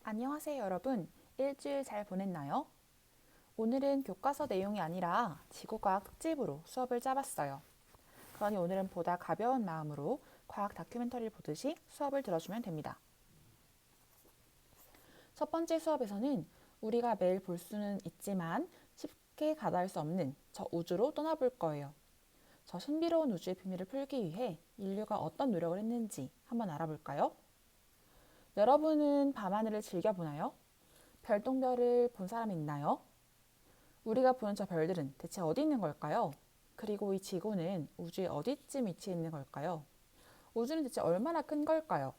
안녕하세요, 여러분. 일주일 잘 보냈나요? 오늘은 교과서 내용이 아니라 지구과학 특집으로 수업을 짜봤어요. 그러니 오늘은 보다 가벼운 마음으로 과학 다큐멘터리를 보듯이 수업을 들어주면 됩니다. 첫 번째 수업에서는 우리가 매일 볼 수는 있지만 쉽게 가닿을 수 없는 저 우주로 떠나볼 거예요. 저 신비로운 우주의 비밀을 풀기 위해 인류가 어떤 노력을 했는지 한번 알아볼까요? 여러분은 밤하늘을 즐겨보나요? 별똥별을 본 사람이 있나요? 우리가 보는 저 별들은 대체 어디 있는 걸까요? 그리고 이 지구는 우주의 어디쯤 위치해 있는 걸까요? 우주는 대체 얼마나 큰 걸까요?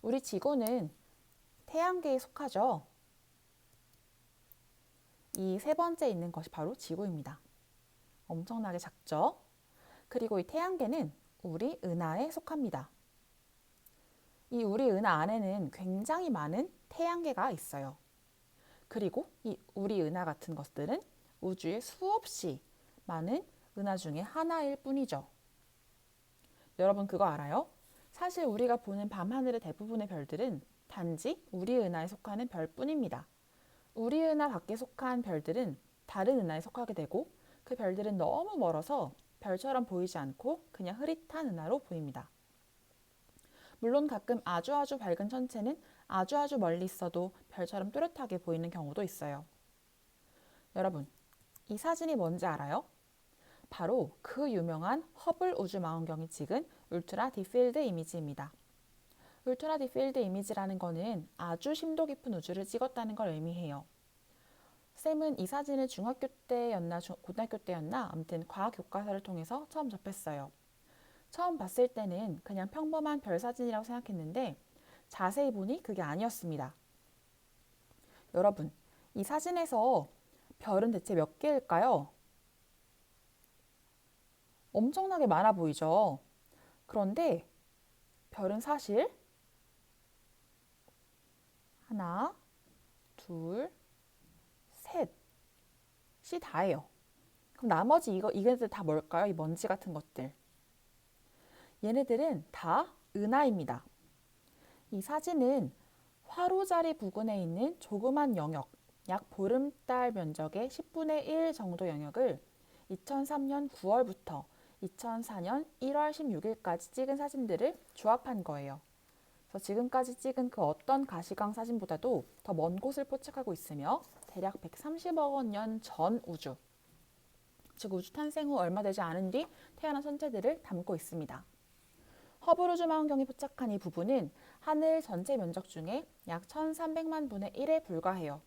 우리 지구는 태양계에 속하죠. 이 세 번째 있는 것이 바로 지구입니다. 엄청나게 작죠? 그리고 이 태양계는 우리 은하에 속합니다. 이 우리 은하 안에는 굉장히 많은 태양계가 있어요. 그리고 이 우리 은하 같은 것들은 우주에 수없이 많은 은하 중에 하나일 뿐이죠. 여러분 그거 알아요? 사실 우리가 보는 밤하늘의 대부분의 별들은 단지 우리 은하에 속하는 별뿐입니다. 우리 은하 밖에 속한 별들은 다른 은하에 속하게 되고 그 별들은 너무 멀어서 별처럼 보이지 않고 그냥 흐릿한 은하로 보입니다. 물론 가끔 아주 밝은 천체는 아주 멀리 있어도 별처럼 뚜렷하게 보이는 경우도 있어요. 여러분, 이 사진이 뭔지 알아요? 바로 그 유명한 허블 우주망원경이 찍은 울트라 딥필드 이미지입니다. 울트라 딥필드 이미지라는 거는 아주 심도 깊은 우주를 찍었다는 걸 의미해요. 쌤은 이 사진을 중학교 때였나 고등학교 때였나 아무튼 과학 교과서를 통해서 처음 접했어요. 처음 봤을 때는 그냥 평범한 별 사진이라고 생각했는데 자세히 보니 그게 아니었습니다. 여러분, 이 사진에서 별은 대체 몇 개일까요? 엄청나게 많아 보이죠? 그런데 별은 사실 하나, 둘, 셋이 다예요. 그럼 나머지 이게들 다 뭘까요? 이 먼지 같은 것들. 얘네들은 다 은하입니다. 이 사진은 화로자리 부근에 있는 조그만 영역, 약 보름달 면적의 10분의 1 정도 영역을 2003년 9월부터 2004년 1월 16일까지 찍은 사진들을 조합한 거예요. 그래서 지금까지 찍은 그 어떤 가시광 사진보다도 더 먼 곳을 포착하고 있으며 대략 130억 년 전 우주, 즉 우주 탄생 후 얼마 되지 않은 뒤 태어난 천체들을 담고 있습니다. 허블 우주망원경이 포착한 이 부분은 하늘 전체 면적 중에 약 1300만 분의 1에 불과해요.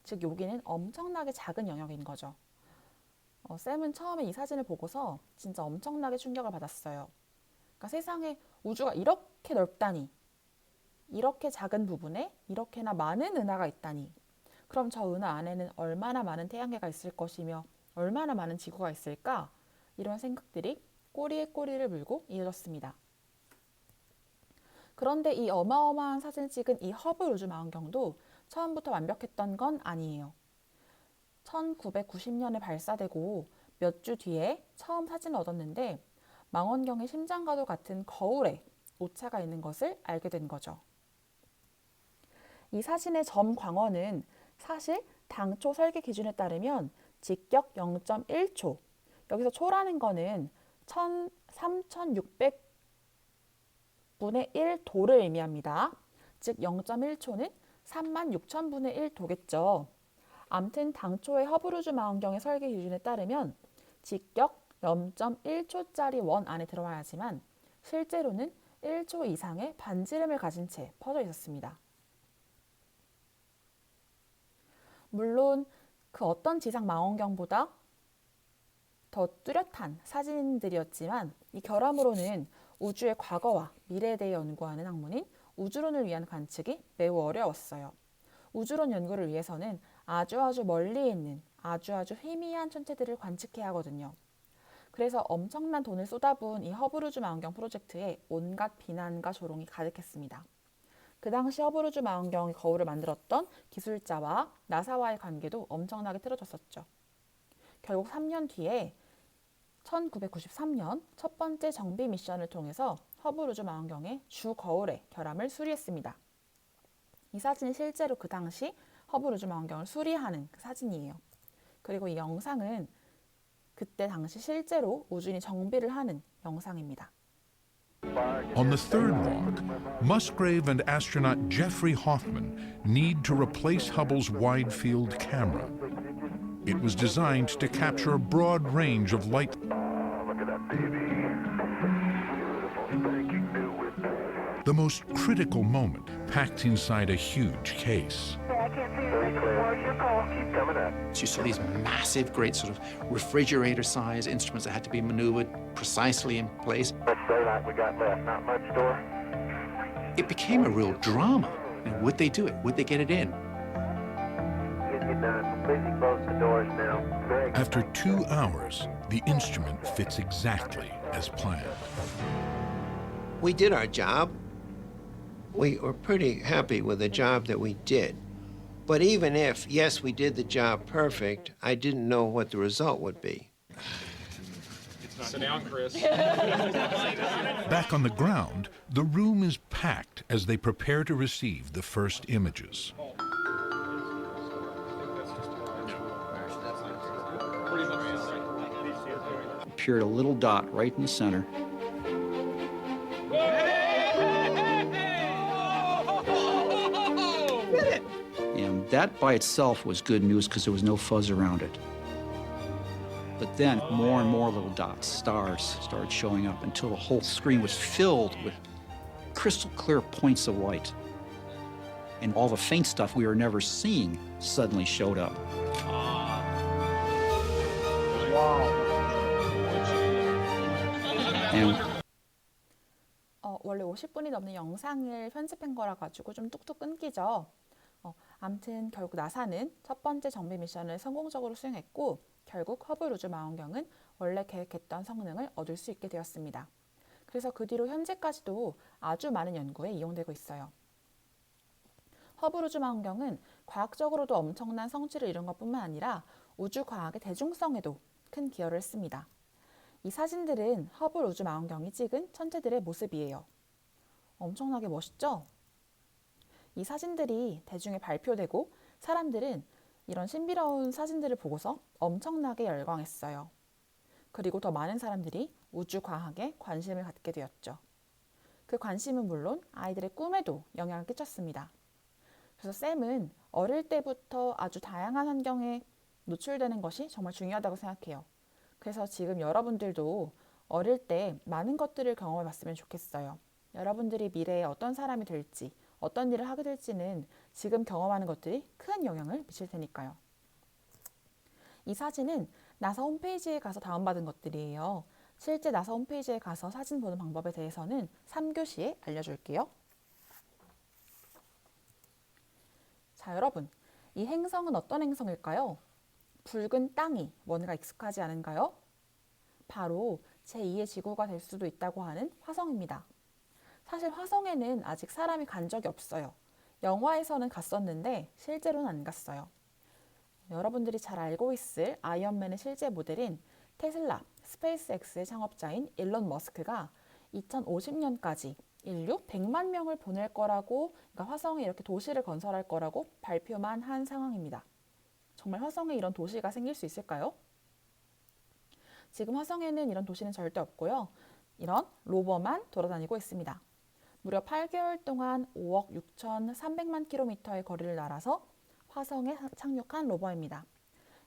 즉 여기는 엄청나게 작은 영역인 거죠. 쌤은 처음에 이 사진을 보고서 진짜 엄청나게 충격을 받았어요. 그러니까 세상에 우주가 이렇게 넓다니, 이렇게 작은 부분에 이렇게나 많은 은하가 있다니. 그럼 저 은하 안에는 얼마나 많은 태양계가 있을 것이며 얼마나 많은 지구가 있을까? 이런 생각들이 꼬리에 꼬리를 물고 이어졌습니다. 그런데 이 어마어마한 사진을 찍은 이 허블 우주망원경도 처음부터 완벽했던 건 아니에요. 1990년에 발사되고 몇 주 뒤에 처음 사진을 얻었는데 망원경의 심장과도 같은 거울에 오차가 있는 것을 알게 된 거죠. 이 사진의 점 광원은 사실 당초 설계 기준에 따르면 직격 0.1초, 여기서 초라는 거는 3600 분의 1도를 의미합니다. 즉 0.1초는 36,000분의 1도겠죠. 암튼 당초의 허블 우주 망원경의 설계 기준에 따르면 직격 0.1초짜리 원 안에 들어와야지만 실제로는 1초 이상의 반지름을 가진 채 퍼져 있었습니다. 물론 그 어떤 지상 망원경보다 더 뚜렷한 사진들이었지만 이 결함으로는 우주의 과거와 미래에 대해 연구하는 학문인 우주론을 위한 관측이 매우 어려웠어요. 우주론 연구를 위해서는 아주 멀리 있는 아주 희미한 천체들을 관측해야 하거든요. 그래서 엄청난 돈을 쏟아부은 이 허블 우주 망원경 프로젝트에 온갖 비난과 조롱이 가득했습니다. 그 당시 허블 우주 망원경의 거울을 만들었던 기술자와 나사와의 관계도 엄청나게 틀어졌었죠. 결국 3년 뒤에 1993년 첫 번째 정비 미션을 통해서 허블 우주 망원경의 주 거울의 결함을 수리했습니다. 이 사진이 실제로 그 당시 허블 우주망원경을 수리하는 그 사진이에요. 그리고 이 영상은 그때 당시 실제로 우주인이 정비를 하는 영상입니다. On the third walk, Musgrave and astronaut Jeffrey Hoffman need to replace Hubble's wide-field camera. It was designed to capture a broad range of light. Look at that baby. Beautiful, thinking new with The most critical moment packed inside a huge case. I can't see you anymore. Your call. Keep coming up. So you saw these massive, great sort of refrigerator-sized instruments that had to be maneuvered precisely in place. Let's daylight we got left. Not much door. It became a real drama. And would they do it? Would they get it in? Getting done. Please close the doors now. Greg. After 2 hours, the instrument fits exactly as planned. We did our job. We were pretty happy with the job that we did. But even if, yes, we did the job perfect, I didn't know what the result would be. Sit down, Chris. Back on the ground, the room is packed as they prepare to receive the first images. Appeared a little dot right in the center. And that by itself was good news because there was no fuzz around it. But then more and more little dots, stars, started showing up until the whole screen was filled with crystal clear points of light. And all the faint stuff we were never seeing suddenly showed up. And 원래 50분이 넘는 영상을 편집한 거라 가지고 좀 뚝뚝 끊기죠. 아무튼 결국 나사는 첫 번째 정비 미션을 성공적으로 수행했고 결국 허블 우주망원경은 원래 계획했던 성능을 얻을 수 있게 되었습니다. 그래서 그 뒤로 현재까지도 아주 많은 연구에 이용되고 있어요. 허블 우주망원경은 과학적으로도 엄청난 성취를 이룬 것뿐만 아니라 우주과학의 대중성에도 큰 기여를 했습니다. 이 사진들은 허블 우주망원경이 찍은 천체들의 모습이에요. 엄청나게 멋있죠? 이 사진들이 대중에 발표되고 사람들은 이런 신비로운 사진들을 보고서 엄청나게 열광했어요. 그리고 더 많은 사람들이 우주과학에 관심을 갖게 되었죠. 그 관심은 물론 아이들의 꿈에도 영향을 끼쳤습니다. 그래서 쌤은 어릴 때부터 아주 다양한 환경에 노출되는 것이 정말 중요하다고 생각해요. 그래서 지금 여러분들도 어릴 때 많은 것들을 경험해 봤으면 좋겠어요. 여러분들이 미래에 어떤 사람이 될지, 어떤 일을 하게 될지는 지금 경험하는 것들이 큰 영향을 미칠 테니까요. 이 사진은 나사 홈페이지에 가서 다운받은 것들이에요. 실제 나사 홈페이지에 가서 사진 보는 방법에 대해서는 3교시에 알려줄게요. 자, 여러분, 이 행성은 어떤 행성일까요? 붉은 땅이 뭔가 익숙하지 않은가요? 바로 제2의 지구가 될 수도 있다고 하는 화성입니다. 사실 화성에는 아직 사람이 간 적이 없어요. 영화에서는 갔었는데 실제로는 안 갔어요. 여러분들이 잘 알고 있을 아이언맨의 실제 모델인 테슬라, 스페이스X의 창업자인 일론 머스크가 2050년까지 인류 100만 명을 보낼 거라고, 그러니까 화성에 이렇게 도시를 건설할 거라고 발표만 한 상황입니다. 정말 화성에 이런 도시가 생길 수 있을까요? 지금 화성에는 이런 도시는 절대 없고요. 이런 로버만 돌아다니고 있습니다. 무려 8개월 동안 5억 6,300만 킬로미터의 거리를 날아서 화성에 착륙한 로버입니다.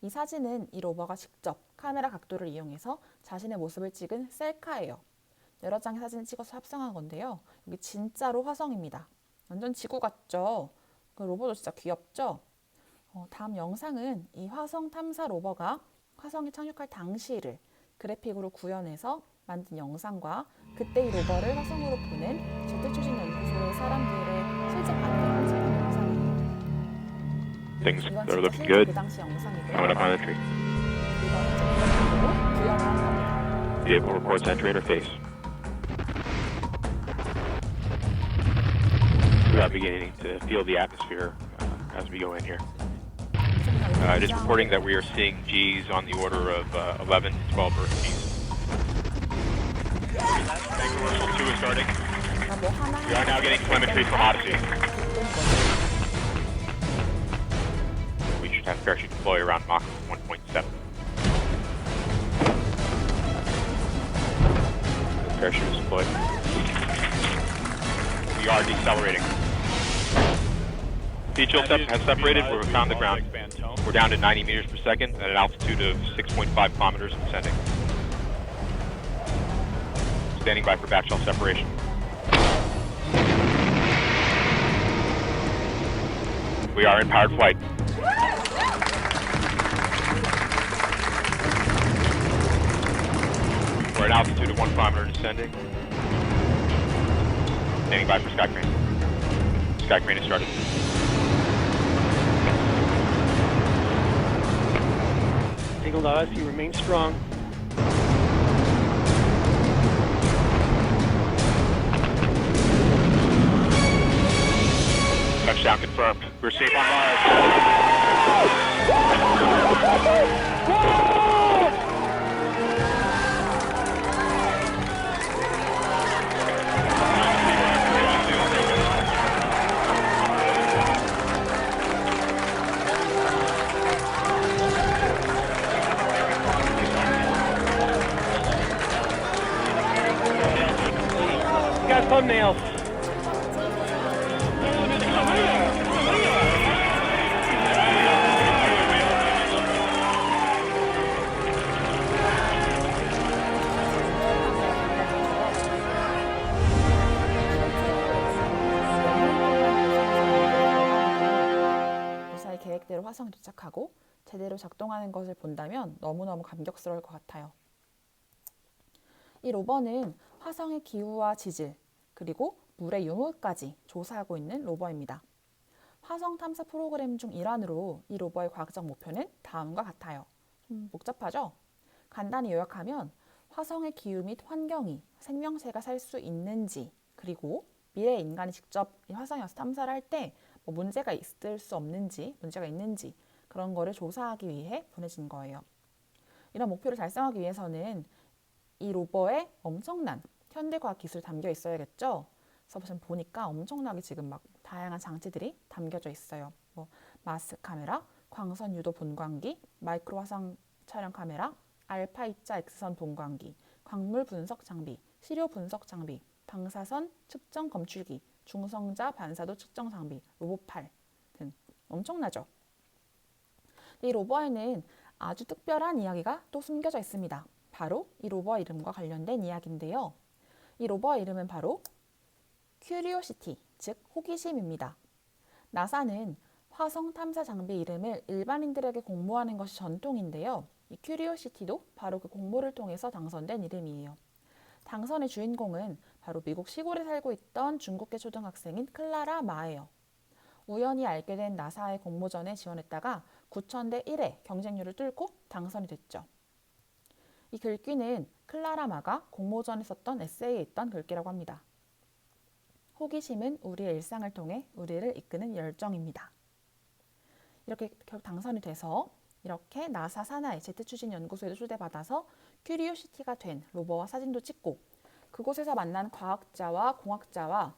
이 사진은 이 로버가 직접 카메라 각도를 이용해서 자신의 모습을 찍은 셀카예요. 여러 장의 사진을 찍어서 합성한 건데요. 여기 진짜로 화성입니다. 완전 지구 같죠? 그 로버도 진짜 귀엽죠? 다음 영상은 이 화성 탐사 로버가 화성에 착륙할 당시를 그래픽으로 구현해서 만든 영상과 그때 이 로버를 화성으로 보낸 제트 추진 연구소의 사람들의 실제 반응을 찍은 영상이에요. Things 이건 are looking 실제 good. 그 당시 영상이고요. Coming up on the tree. 이거는 제트 구현을 한 겁니다. Vehicle reports entry interface. We are beginning to feel the atmosphere as we go in here. It is reporting that we are seeing G's on the order of 11 to 12 Earth G's. Commercial 2 is starting. We are now getting telemetry from Odyssey. Has parachute deploy around Mach 1.7. Parachute is deployed. We are decelerating. Beach Hill has separated. We're found the ground. We're down to 90 meters per second at an altitude of 6.5 kilometers and descending. Standing by for batch shell separation. We are in powered flight. We're at altitude of 1 kilometer descending. Standing by for sky crane. Sky crane is started. Signal to us, you remain strong. Touchdown confirmed. We're safe on Mars. Got thumbnails. 무사히 계획대로 화성에 도착하고 제대로 작동하는 것을 본다면 너무너무 감격스러울 것 같아요. 이 로버는 화성의 기후와 지질, 그리고 물의 유무까지 조사하고 있는 로버입니다. 화성 탐사 프로그램 중 일환으로 이 로버의 과학적 목표는 다음과 같아요. 좀 복잡하죠? 간단히 요약하면 화성의 기후 및 환경이 생명체가 살 수 있는지, 그리고 미래 인간이 직접 이 화성에 와서 탐사를 할 때 뭐 문제가 있을 수 없는지, 문제가 있는지 그런 거를 조사하기 위해 보내진 거예요. 이런 목표를 달성하기 위해서는 이 로버에 엄청난 현대과학 기술이 담겨 있어야겠죠. 그래서 보니까 엄청나게 지금 막 다양한 장치들이 담겨져 있어요. 뭐 마스 카메라, 광선 유도 본광기, 마이크로 화상 촬영 카메라, 알파 입자 X선 본광기, 광물 분석 장비, 시료 분석 장비, 방사선 측정 검출기, 중성자 반사도 측정 장비, 로봇팔 등 엄청나죠. 이 로버에는 아주 특별한 이야기가 또 숨겨져 있습니다. 바로 이 로버 이름과 관련된 이야기인데요. 이 로버 이름은 바로 큐리오시티, 즉 호기심입니다. 나사는 화성 탐사 장비 이름을 일반인들에게 공모하는 것이 전통인데요. 이 큐리오시티도 바로 그 공모를 통해서 당선된 이름이에요. 당선의 주인공은 바로 미국 시골에 살고 있던 중국계 초등학생인 클라라 마예요. 우연히 알게 된 나사의 공모전에 지원했다가 9,000대 1의 경쟁률을 뚫고 당선이 됐죠. 이 글귀는 클라라 마가 공모전에 썼던 에세이에 있던 글귀라고 합니다. 호기심은 우리의 일상을 통해 우리를 이끄는 열정입니다. 이렇게 결국 당선이 돼서 이렇게 나사 산하의 제트추진연구소에도 초대받아서 큐리오시티가 된 로버와 사진도 찍고 그곳에서 만난 과학자와 공학자와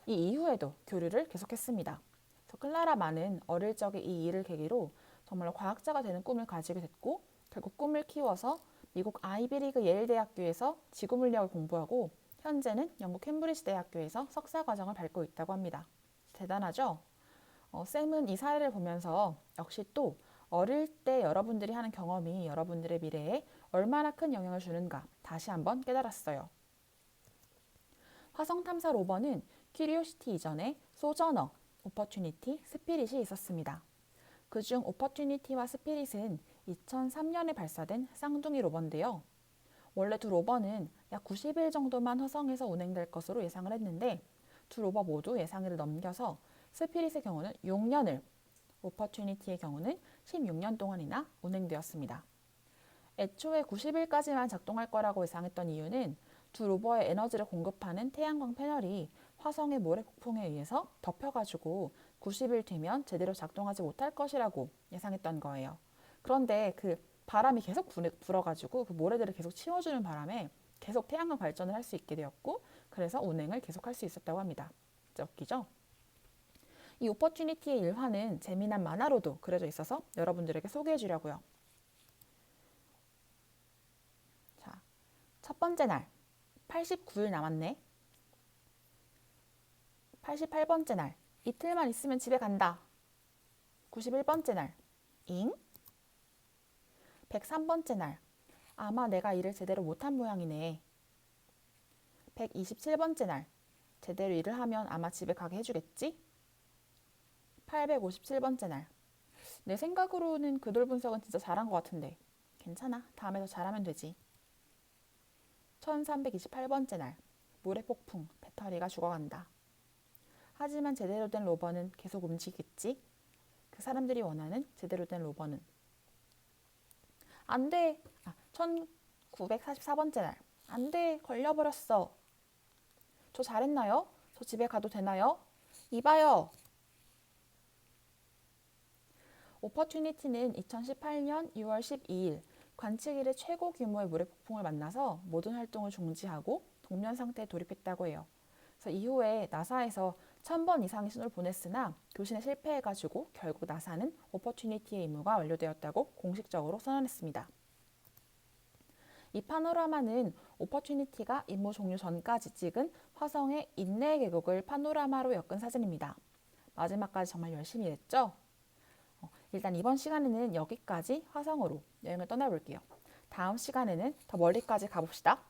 이 이후에도 교류를 계속했습니다. 그래서 클라라 마는 어릴 적에 이 일을 계기로 정말로 과학자가 되는 꿈을 가지게 됐고 결국 꿈을 키워서 미국 아이비리그 예일대학교에서 지구물리학을 공부하고 현재는 영국 캠브리지 대학교에서 석사과정을 밟고 있다고 합니다. 대단하죠? 쌤은 이 사례를 보면서 역시 또 어릴 때 여러분들이 하는 경험이 여러분들의 미래에 얼마나 큰 영향을 주는가 다시 한번 깨달았어요. 화성 탐사 로버는 큐리오시티 이전에 소저너, 오퍼튜니티, 스피릿이 있었습니다. 그중 오퍼튜니티와 스피릿은 2003년에 발사된 쌍둥이 로버인데요. 원래 두 로버는 약 90일 정도만 화성에서 운행될 것으로 예상을 했는데 두 로버 모두 예상일을 넘겨서 스피릿의 경우는 6년을, 오퍼튜니티의 경우는 16년 동안이나 운행되었습니다. 애초에 90일까지만 작동할 거라고 예상했던 이유는 두 로버의 에너지를 공급하는 태양광 패널이 화성의 모래 폭풍에 의해서 덮여가지고 90일 뒤면 제대로 작동하지 못할 것이라고 예상했던 거예요. 그런데 그 바람이 계속 불어가지고 그 모래들을 계속 치워주는 바람에 계속 태양광 발전을 할 수 있게 되었고 그래서 운행을 계속할 수 있었다고 합니다. 진짜 웃기죠? 이 오퍼튜니티의 일화는 재미난 만화로도 그려져 있어서 여러분들에게 소개해 주려고요. 자, 첫 번째 날 89일 남았네. 88번째 날 이틀만 있으면 집에 간다. 91번째 날 잉? 103번째 날 아마 내가 일을 제대로 못한 모양이네. 127번째 날 제대로 일을 하면 아마 집에 가게 해주겠지? 857번째 날 내 생각으로는 그돌 분석은 진짜 잘한 것 같은데 괜찮아. 다음에 더 잘하면 되지. 1328번째 날 물의 폭풍 배터리가 죽어간다. 하지만 제대로 된 로버는 계속 움직이겠지? 그 사람들이 원하는 제대로 된 로버는 안 돼. 1944번째 날 안 돼. 걸려버렸어. 저 잘했나요? 저 집에 가도 되나요? 이봐요. 오퍼튜니티는 2018년 6월 12일 관측 이래 최고 규모의 물의 폭풍을 만나서 모든 활동을 중지하고 동면 상태에 돌입했다고 해요. 그래서 이후에 나사에서 1000번 이상의 신호를 보냈으나 교신에 실패해가지고 결국 나사는 오퍼튜니티의 임무가 완료되었다고 공식적으로 선언했습니다. 이 파노라마는 오퍼튜니티가 임무 종료 전까지 찍은 화성의 인내 계곡을 파노라마로 엮은 사진입니다. 마지막까지 정말 열심히 일했죠? 일단 이번 시간에는 여기까지 화성으로 여행을 떠나볼게요. 다음 시간에는 더 멀리까지 가봅시다.